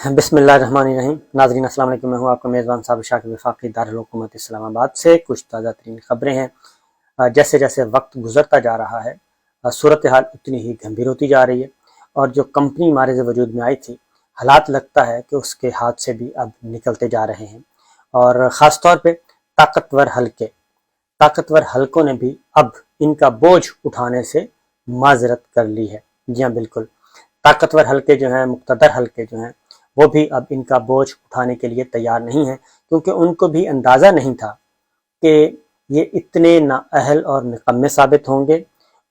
बिस्मिल्लाह रहमान रहीम। नाज़रीन अस्सलाम वालेकुम, मैं हूँ आपका मेज़बान साबिर शाकिर वफाकी दारुल हुकूमत इस्लामाबाद से। कुछ ताज़ा तरीन ख़बरें हैं। जैसे जैसे वक्त गुजरता जा रहा है सूरत हाल उतनी ही गंभीर होती जा रही है, और जो कंपनी मारिज़ वजूद में आई थी, हालात लगता है कि उसके हाथ से भी अब निकलते जा रहे हैं। और ख़ास तौर पे ताकतवर हलकों ने भी अब इनका बोझ उठाने से माजरत कर ली है। जी हाँ, बिल्कुल, ताकतवर हलके जो हैं, मुक़्तदर हलके जो हैं, वो भी अब इनका बोझ उठाने के लिए तैयार नहीं है, क्योंकि उनको भी अंदाज़ा नहीं था कि ये इतने नाअहल और निकम्मे साबित होंगे।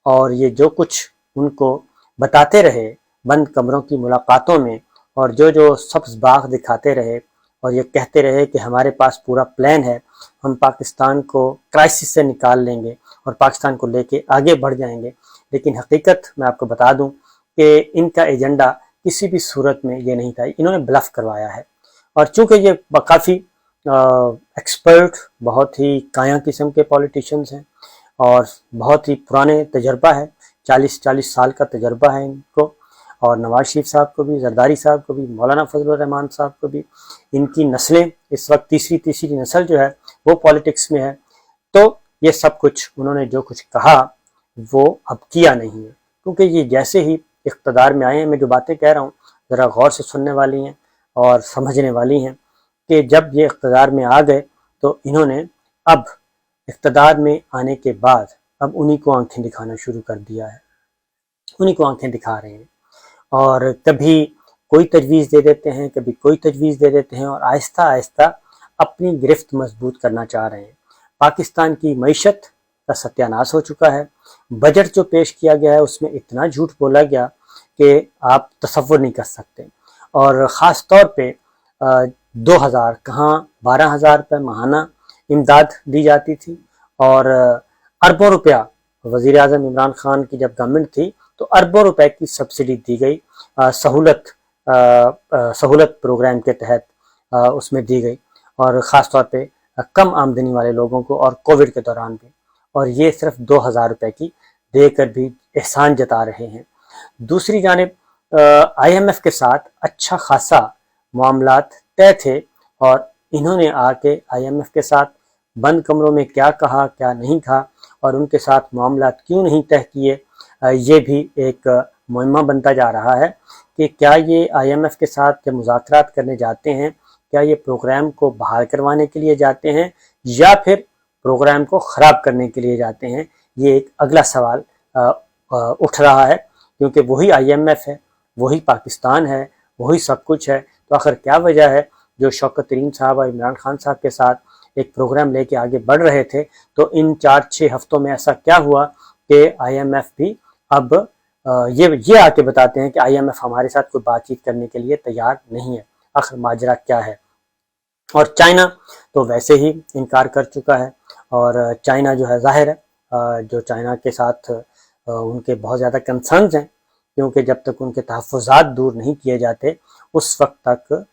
और ये जो कुछ उनको बताते रहे बंद कमरों की मुलाकातों में, और जो जो सब्ज़ बाग दिखाते रहे, और ये कहते रहे कि हमारे पास पूरा प्लान है, हम पाकिस्तान को क्राइसिस से निकाल लेंगे और पाकिस्तान को लेके आगे बढ़ जाएंगे। लेकिन हकीकत मैं आपको बता दूं कि इनका एजेंडा किसी भी सूरत में ये नहीं था, इन्होंने ब्लफ करवाया है। और चूंकि ये काफ़ी एक्सपर्ट, बहुत ही काया किस्म के पॉलिटिशियंस हैं और बहुत ही पुराने तजर्बा है, 40 साल का तजर्बा है इनको। और नवाज शरीफ साहब को भी, जरदारी साहब को भी, मौलाना फजलुर रहमान साहब को भी, इनकी नस्लें इस वक्त तीसरी नस्ल जो है वो पॉलिटिक्स में है। तो ये सब कुछ उन्होंने जो कुछ कहा वो अब किया नहीं है, क्योंकि ये जैसे ही इक़्तिदार में आए हैं, मैं जो बातें कह रहा हूँ ज़रा गौर से सुनने वाली हैं और समझने वाली हैं कि जब ये इक़्तिदार में आ गए तो इन्होंने अब इक़्तिदार में आने के बाद अब उन्हीं को आंखें दिखाना शुरू कर दिया है, उन्हीं को आंखें दिखा रहे हैं। और कभी कोई तजवीज़ दे देते हैं, कभी कोई तजवीज़ दे देते हैं, और आहिस्ता आहिस्ता अपनी गिरफ्त मजबूत करना चाह रहे हैं। पाकिस्तान की मईशत का सत्यानाश हो चुका है। बजट जो पेश किया गया है उसमें इतना झूठ बोला गया कि आप तसव्वुर नहीं कर सकते। और ख़ास तौर पे 2000 कहाँ 12,000 रुपये माहाना इमदाद दी जाती थी, और अरबों रुपया वज़ीर आज़म इमरान खान की जब गवर्नमेंट थी तो अरबों रुपए की सब्सिडी दी गई, सहूलत प्रोग्राम के तहत उसमें दी गई, और ख़ास तौर पे कम आमदनी वाले लोगों को, और कोविड के दौरान भी। और ये सिर्फ 2,000 रुपये की देकर भी एहसान जता रहे हैं। दूसरी जानिब IMF के साथ अच्छा खासा मामलात तय थे, और इन्होंने आके IMF के साथ बंद कमरों में क्या कहा क्या नहीं कहा, और उनके साथ मामलात क्यों नहीं तय किए, ये भी एक मुहिम्मा बनता जा रहा है कि क्या ये IMF के साथ जब मुज़ाकरात करने जाते हैं, क्या ये प्रोग्राम को बहाल करवाने के लिए जाते हैं या फिर प्रोग्राम को ख़राब करने के लिए जाते हैं। ये एक अगला सवाल उठ रहा है, क्योंकि वही IMF है, वही पाकिस्तान है, वही सब कुछ है। तो आखिर क्या वजह है जो शौकत तरीन साहब और इमरान खान साहब के साथ एक प्रोग्राम लेके आगे बढ़ रहे थे, तो इन 4-6 हफ्तों में ऐसा क्या हुआ कि IMF भी अब ये आके बताते हैं कि IMF हमारे साथ कोई बातचीत करने के लिए तैयार नहीं है। आखिर माजरा क्या है। और चाइना तो वैसे ही इनकार कर चुका है, और चाइना जो है ज़ाहिर है जो चाइना के साथ उनके बहुत ज़्यादा कंसर्न्स हैं, क्योंकि जब तक उनके तहफ़्फ़ुज़ात दूर नहीं किए जाते उस वक्त तक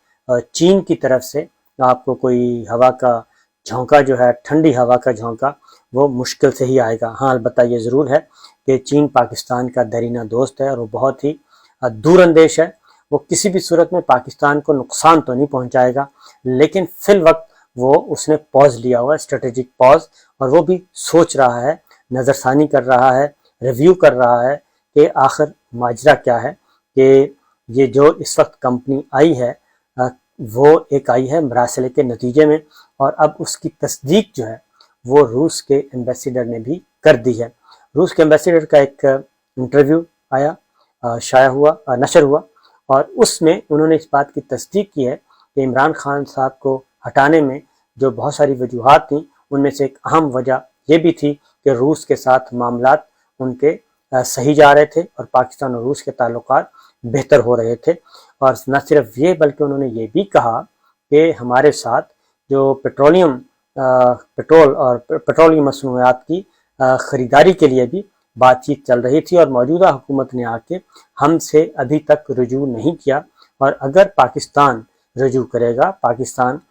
चीन की तरफ से आपको कोई हवा का झोंका जो है, ठंडी हवा का झोंका, वो मुश्किल से ही आएगा। हाँ, अलबत्ता ये ज़रूर है कि चीन पाकिस्तान का दरीना दोस्त है और वो बहुत ही दूरअंदेश है। वो किसी भी सूरत में पाकिस्तान को नुकसान तो नहीं पहुंचाएगा, लेकिन फिल वक्त वो उसने पॉज लिया हुआ है, स्ट्रेटेजिक पॉज, और वो भी सोच रहा है, नज़रसानी कर रहा है, रिव्यू कर रहा है कि आखिर माजरा क्या है, कि ये जो इस वक्त कंपनी आई है वो एक आई है मरासले के नतीजे में, और अब उसकी तस्दीक जो है वो रूस के एम्बेसडर ने भी कर दी है। रूस के एम्बेसडर का एक इंटरव्यू आया, नशर हुआ, और उसमें उन्होंने इस बात की तस्दीक की है कि इमरान खान साहब को हटाने में जो बहुत सारी वजूहात थी, उनमें से एक अहम वजह यह भी थी कि रूस के साथ मामलात उनके सही जा रहे थे और पाकिस्तान और रूस के ताल्लुकात बेहतर हो रहे थे। और न सिर्फ ये, बल्कि उन्होंने ये भी कहा कि हमारे साथ जो पेट्रोल और पेट्रोलियम मसनूआत की ख़रीदारी के लिए भी बातचीत चल रही थी, और मौजूदा हुकूमत ने आके हमसे अभी तक रुजू नहीं किया, और अगर पाकिस्तान रुजू करेगा, पाकिस्तान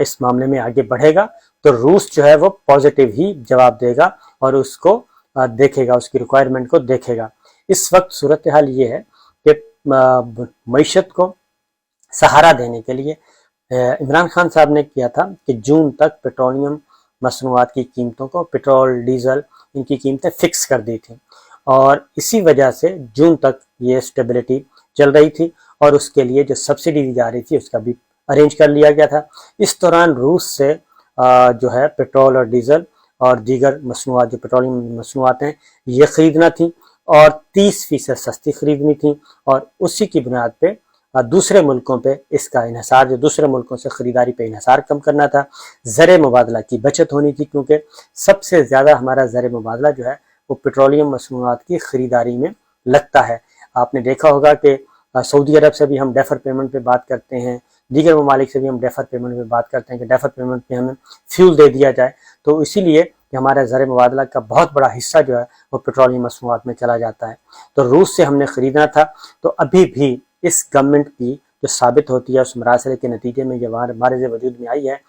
इस मामले में आगे बढ़ेगा, तो रूस जो है वो पॉजिटिव ही जवाब देगा और उसको देखेगा, उसकी रिक्वायरमेंट को देखेगा। इस वक्त सूरत हाल ये है कि मईशत को सहारा देने के लिए इमरान खान साहब ने किया था कि जून तक पेट्रोलियम मसनूआत की कीमतों को, पेट्रोल डीजल इनकी कीमतें फिक्स कर दी थी, और इसी वजह से जून तक ये स्टेबिलिटी चल रही थी, और उसके लिए जो सब्सिडी दी जा रही थी उसका भी अरेंज कर लिया गया था। इस दौरान रूस से जो है पेट्रोल और डीजल और दीगर मसनूआत, जो पेट्रोलियम मसनूआत हैं, ये खरीदना थी और 30% सस्ती खरीदनी थी, और उसी की बुनियाद पे दूसरे मुल्कों पे इसका इन्हिसार, जो दूसरे मुल्कों से ख़रीदारी पे इन्हिसार कम करना था। ज़र मुबादला की बचत होनी थी, क्योंकि सबसे ज़्यादा हमारा ज़र मुबादला जो है वो पेट्रोलियम मसनूआत की ख़रीदारी में लगता है। आपने देखा होगा कि सऊदी अरब से भी हम डेफर पेमेंट पे बात करते हैं, दीगर ममालिक से भी हम डेफर पेमेंट पे बात करते हैं कि डेफर पेमेंट पे हमें फ्यूल दे दिया जाए, तो इसीलिए कि हमारा ज़र मुबादला का बहुत बड़ा हिस्सा जो है वो पेट्रोलियम मसनूआत में चला जाता है। तो रूस से हमने ख़रीदना था। तो अभी भी इस गवर्नमेंट की जो साबित होती है उस मरासले के नतीजे में ये हमारे वजूद में आई है,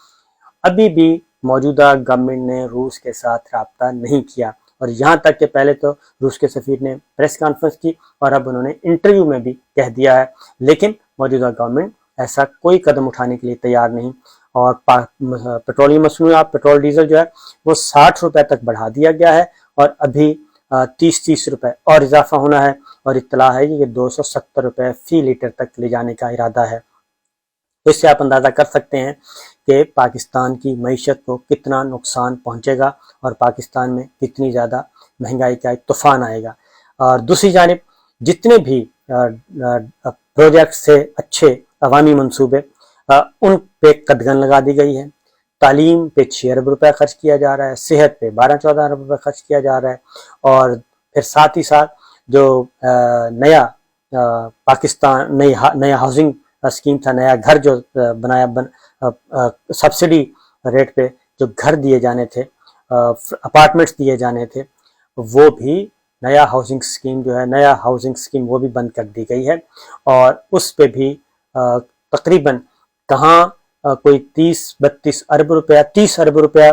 अभी भी मौजूदा गवर्नमेंट ने रूस के साथ राब्ता नहीं किया, और यहाँ तक कि पहले तो रूस के सफ़ीर ने प्रेस कॉन्फ्रेंस की और अब उन्होंने इंटरव्यू में भी कह दिया है, लेकिन मौजूदा गवर्नमेंट ऐसा कोई कदम उठाने के लिए तैयार नहीं। और पेट्रोलियम मसनूआत, पेट्रोल डीजल जो है वो 60 रुपए तक बढ़ा दिया गया है, और अभी 30 रुपए और इजाफा होना है, और इत्तला है कि 270 रुपए फी लीटर तक ले जाने का इरादा है। तो इससे आप अंदाज़ा कर सकते हैं कि पाकिस्तान की मईशत को कितना नुकसान पहुंचेगा और पाकिस्तान में कितनी ज़्यादा महंगाई का एक तूफान आएगा। और दूसरी जानिब जितने भी प्रोजेक्ट से अच्छे अवामी मनसूबे, उन पे कदगन लगा दी गई है। तालीम पे 6 अरब रुपया खर्च किया जा रहा है, सेहत पे 12-14 अरब रुपया खर्च किया जा रहा है, और फिर साथ ही साथ जो नया पाकिस्तान नया हाउसिंग स्कीम था, नया घर जो सब्सिडी रेट पे जो घर दिए जाने थे, अपार्टमेंट्स दिए जाने थे, वो भी नया हाउसिंग स्कीम जो है, नया हाउसिंग स्कीम वो भी बंद कर दी गई है, और उस पे भी तकरीबन कहाँ कोई 30-32 अरब रुपया, 30 अरब रुपया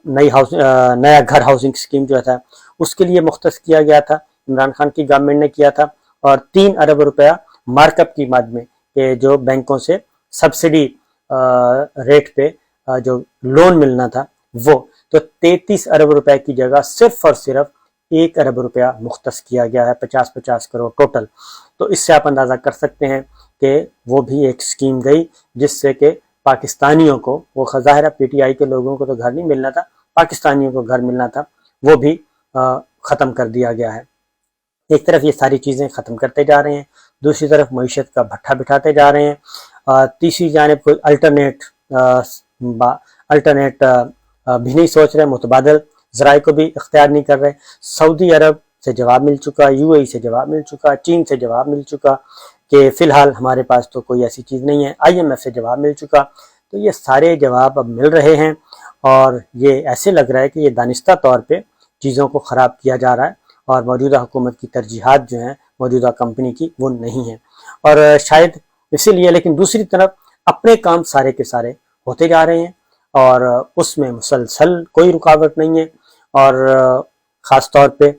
नया घर हाउसिंग स्कीम जो था उसके लिए मुख्तस किया गया था, इमरान खान की गवर्नमेंट ने किया था, और 3 अरब रुपया मार्कअप की मद में कि जो बैंकों से सब्सिडी रेट पे जो लोन मिलना था वो, तो 33 अरब रुपए की जगह सिर्फ और सिर्फ 1 अरब रुपया मुख्तस किया गया है, 50-50 करोड़ टोटल। तो इससे आप अंदाज़ा कर सकते हैं कि वो भी एक स्कीम गई जिससे कि पाकिस्तानियों को, वो ज़ाहिर है पीटीआई के लोगों को तो घर नहीं मिलना था, पाकिस्तानियों को घर मिलना था, वो भी ख़त्म कर दिया गया है। एक तरफ ये सारी चीज़ें ख़त्म करते जा रहे हैं, दूसरी तरफ मईशत का भट्ठा बिठाते जा रहे हैं, तीसरी जानिब कोई अल्टरनेट भी नहीं सोच रहे, मुतबादल ज़राए को भी इख्तियार नहीं कर रहे। सऊदी अरब से जवाब मिल चुका, यूएई से जवाब मिल चुका, चीन से जवाब मिल चुका कि फ़िलहाल हमारे पास तो कोई ऐसी चीज़ नहीं है, IMF से जवाब मिल चुका। तो ये सारे जवाब अब मिल रहे हैं, और ये ऐसे लग रहा है कि ये दानिस्ता तौर पे चीज़ों को ख़राब किया जा रहा है, और मौजूदा हुकूमत की तरजीहात जो हैं मौजूदा कंपनी की वो नहीं है, और शायद इसीलिए। लेकिन दूसरी तरफ अपने काम सारे के सारे होते जा रहे हैं, और उसमें मुसलसल कोई रुकावट नहीं है, और ख़ास तौर पे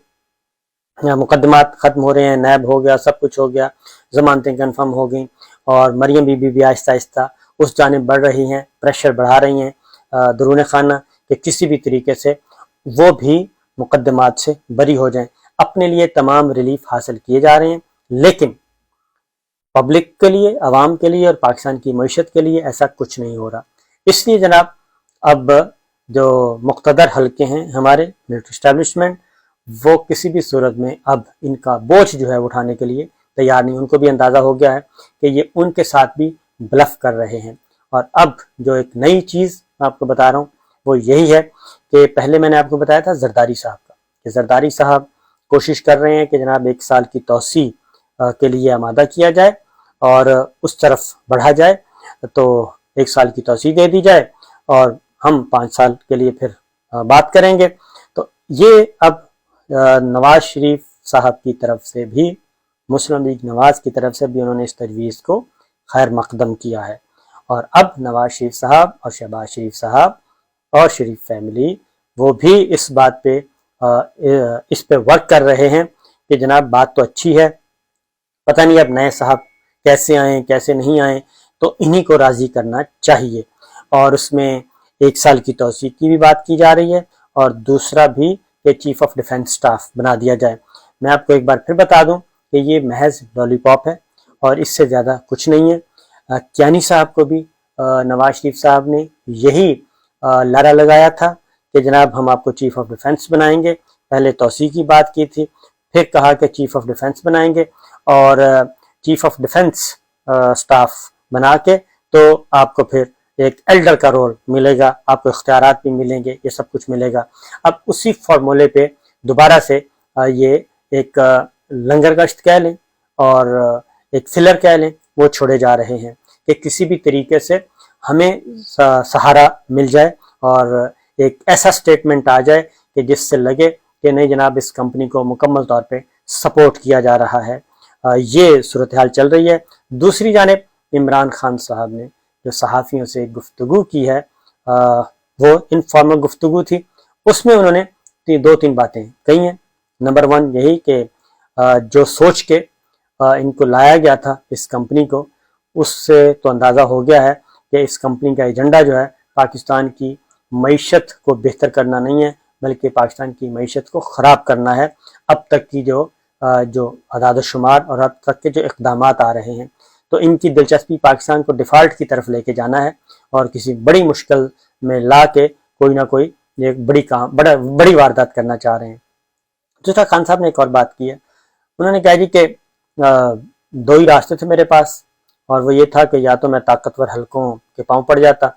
मुकदमात ख़त्म हो रहे हैं, नैब हो गया, सब कुछ हो गया, ज़मानतें कन्फर्म हो गई, और मरियम बीबी भी आहिस्ता आहिस्ता उस जानिब बढ़ रही हैं, प्रेशर बढ़ा रही हैं दरून खाना कि किसी भी तरीके से वो भी मुकदमात से बरी हो जाएं। अपने लिए तमाम रिलीफ हासिल किए जा रहे हैं, लेकिन पब्लिक के लिए, आवाम के लिए और पाकिस्तान की मईशत के लिए ऐसा कुछ नहीं हो रहा। इसलिए जनाब अब जो मुक़्तदर हल्के हैं हमारे मिलिट्री इस्टेब्लिशमेंट, वो किसी भी सूरत में अब इनका बोझ जो है उठाने के लिए तैयार नहीं। उनको भी अंदाज़ा हो गया है कि ये उनके साथ भी ब्लफ कर रहे हैं। और अब जो एक नई चीज़ मैं आपको बता रहा हूँ वो यही है कि पहले मैंने आपको बताया था जरदारी साहब का, कि जरदारी साहब कोशिश कर रहे हैं कि जनाब 1 साल की तौसी के लिए आमादा किया जाए और उस तरफ बढ़ा जाए, तो 1 साल की तौसी दे दी जाए और हम 5 साल के लिए फिर बात करेंगे। तो ये अब नवाज शरीफ साहब की तरफ से भी, मुस्लिम लीग नवाज की तरफ से भी उन्होंने इस तजवीज़ को खैर मकदम किया है। और अब नवाज शरीफ साहब और शहबाज शरीफ साहब और शरीफ फैमिली वो भी इस बात पे इस पे वर्क कर रहे हैं कि जनाब बात तो अच्छी है, पता नहीं अब नए साहब کیسے آئیں کیسے نہیں آئیں، تو انہی کو راضی کرنا چاہیے۔ اور اس میں 1 سال کی توسیع کی بھی بات کی جا رہی ہے، اور دوسرا بھی کہ چیف آف ڈیفنس سٹاف بنا دیا جائے۔ میں آپ کو ایک بار پھر بتا دوں کہ یہ محض لالی پاپ ہے اور اس سے زیادہ کچھ نہیں ہے۔ کیانی صاحب کو بھی نواز شریف صاحب نے یہی لارا لگایا تھا کہ جناب ہم آپ کو چیف آف ڈیفنس بنائیں گے، پہلے توسیع کی بات کی تھی، پھر کہا کہ چیف آف ڈیفنس بنائیں گے، اور چیف آف ڈیفنس سٹاف بنا کے تو آپ کو پھر ایک ایلڈر کا رول ملے گا، آپ کو اختیارات بھی ملیں گے، یہ سب کچھ ملے گا۔ اب اسی فارمولے پہ دوبارہ سے یہ ایک لنگر گشت کہہ لیں اور ایک فلر کہہ لیں، وہ چھوڑے جا رہے ہیں کہ کسی بھی طریقے سے ہمیں سہارا مل جائے اور ایک ایسا سٹیٹمنٹ آ جائے کہ جس سے لگے کہ نہیں جناب اس کمپنی کو مکمل طور پہ سپورٹ کیا جا رہا ہے۔ یہ صورتحال چل رہی ہے۔ دوسری جانب عمران خان صاحب نے جو صحافیوں سے گفتگو کی ہے، وہ انفارمل گفتگو تھی، اس میں انہوں نے 2-3 باتیں کہی ہیں۔ نمبر 1 یہی کہ جو سوچ کے ان کو لایا گیا تھا اس کمپنی کو، اس سے تو اندازہ ہو گیا ہے کہ اس کمپنی کا ایجنڈا جو ہے پاکستان کی معیشت کو بہتر کرنا نہیں ہے، بلکہ پاکستان کی معیشت کو خراب کرنا ہے۔ اب تک کی جو اعداد و شمار اور اب تک کے جو اقدامات آ رہے ہیں، تو ان کی دلچسپی پاکستان کو ڈیفالٹ کی طرف لے کے جانا ہے اور کسی بڑی مشکل میں لا کے کوئی نہ کوئی ایک بڑی واردات کرنا چاہ رہے ہیں۔ دوسرا خان صاحب نے ایک اور بات کی ہے، انہوں نے کہا جی کہ 2 ہی راستے تھے میرے پاس، اور وہ یہ تھا کہ یا تو میں طاقتور حلقوں کے پاؤں پڑ جاتا،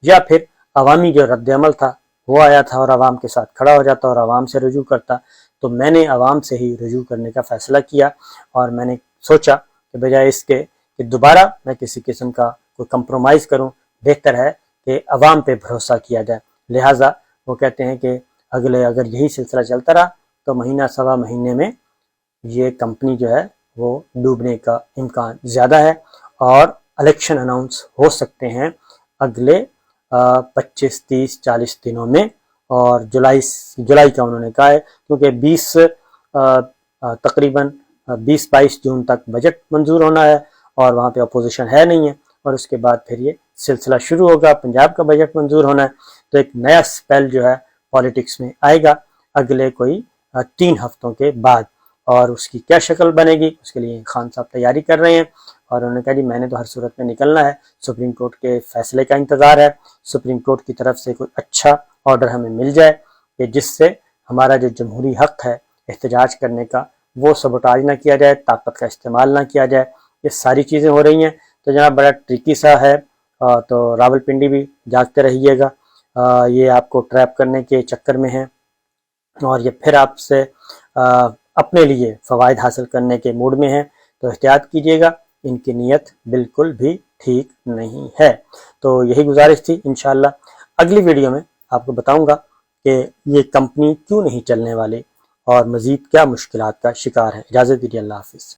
یا پھر عوامی جو رد عمل تھا وہ آیا تھا اور عوام کے ساتھ کھڑا ہو جاتا اور عوام سے رجوع کرتا۔ تو میں نے عوام سے ہی رجوع کرنے کا فیصلہ کیا، اور میں نے سوچا کہ بجائے اس کے کہ دوبارہ میں کسی قسم کا کوئی کمپرومائز کروں، بہتر ہے کہ عوام پہ بھروسہ کیا جائے۔ لہٰذا وہ کہتے ہیں کہ اگر یہی سلسلہ چلتا رہا تو مہینہ سوا مہینے میں یہ کمپنی جو ہے وہ ڈوبنے کا امکان زیادہ ہے، اور الیکشن اناؤنس ہو سکتے ہیں اگلے 25 30 40 دنوں میں، اور جولائی کا انہوں نے کہا ہے، کیونکہ تقریباً 20-22 جون تک بجٹ منظور ہونا ہے اور وہاں پہ اپوزیشن ہے نہیں ہے، اور اس کے بعد پھر یہ سلسلہ شروع ہوگا، پنجاب کا بجٹ منظور ہونا ہے، تو ایک نیا سپیل جو ہے پالیٹکس میں آئے گا اگلے کوئی 3 ہفتوں کے بعد، اور اس کی کیا شکل بنے گی اس کے لیے خان صاحب تیاری کر رہے ہیں۔ اور انہوں نے کہا جی میں نے تو ہر صورت میں نکلنا ہے، سپریم کورٹ کے فیصلے کا انتظار ہے، سپریم کورٹ کی طرف سے کوئی اچھا آرڈر ہمیں مل جائے کہ جس سے ہمارا جو جمہوری حق ہے احتجاج کرنے کا وہ سبوٹاج نہ کیا جائے، طاقت کا استعمال نہ کیا جائے۔ یہ ساری چیزیں ہو رہی ہیں، تو جناب بڑا ٹریکی سا ہے، تو راول پنڈی بھی جاگتے رہیے گا، یہ آپ کو ٹریپ کرنے کے چکر میں ہیں، اور یہ پھر آپ سے اپنے لیے فوائد حاصل کرنے کے موڈ میں ہیں، تو احتیاط کیجیے گا، ان کی نیت بالکل بھی ٹھیک نہیں ہے۔ تو یہی گزارش تھی، انشاءاللہ اگلی ویڈیو میں آپ کو بتاؤں گا کہ یہ کمپنی کیوں نہیں چلنے والی اور مزید کیا مشکلات کا شکار ہے۔ اجازت دیجیے، اللہ حافظ۔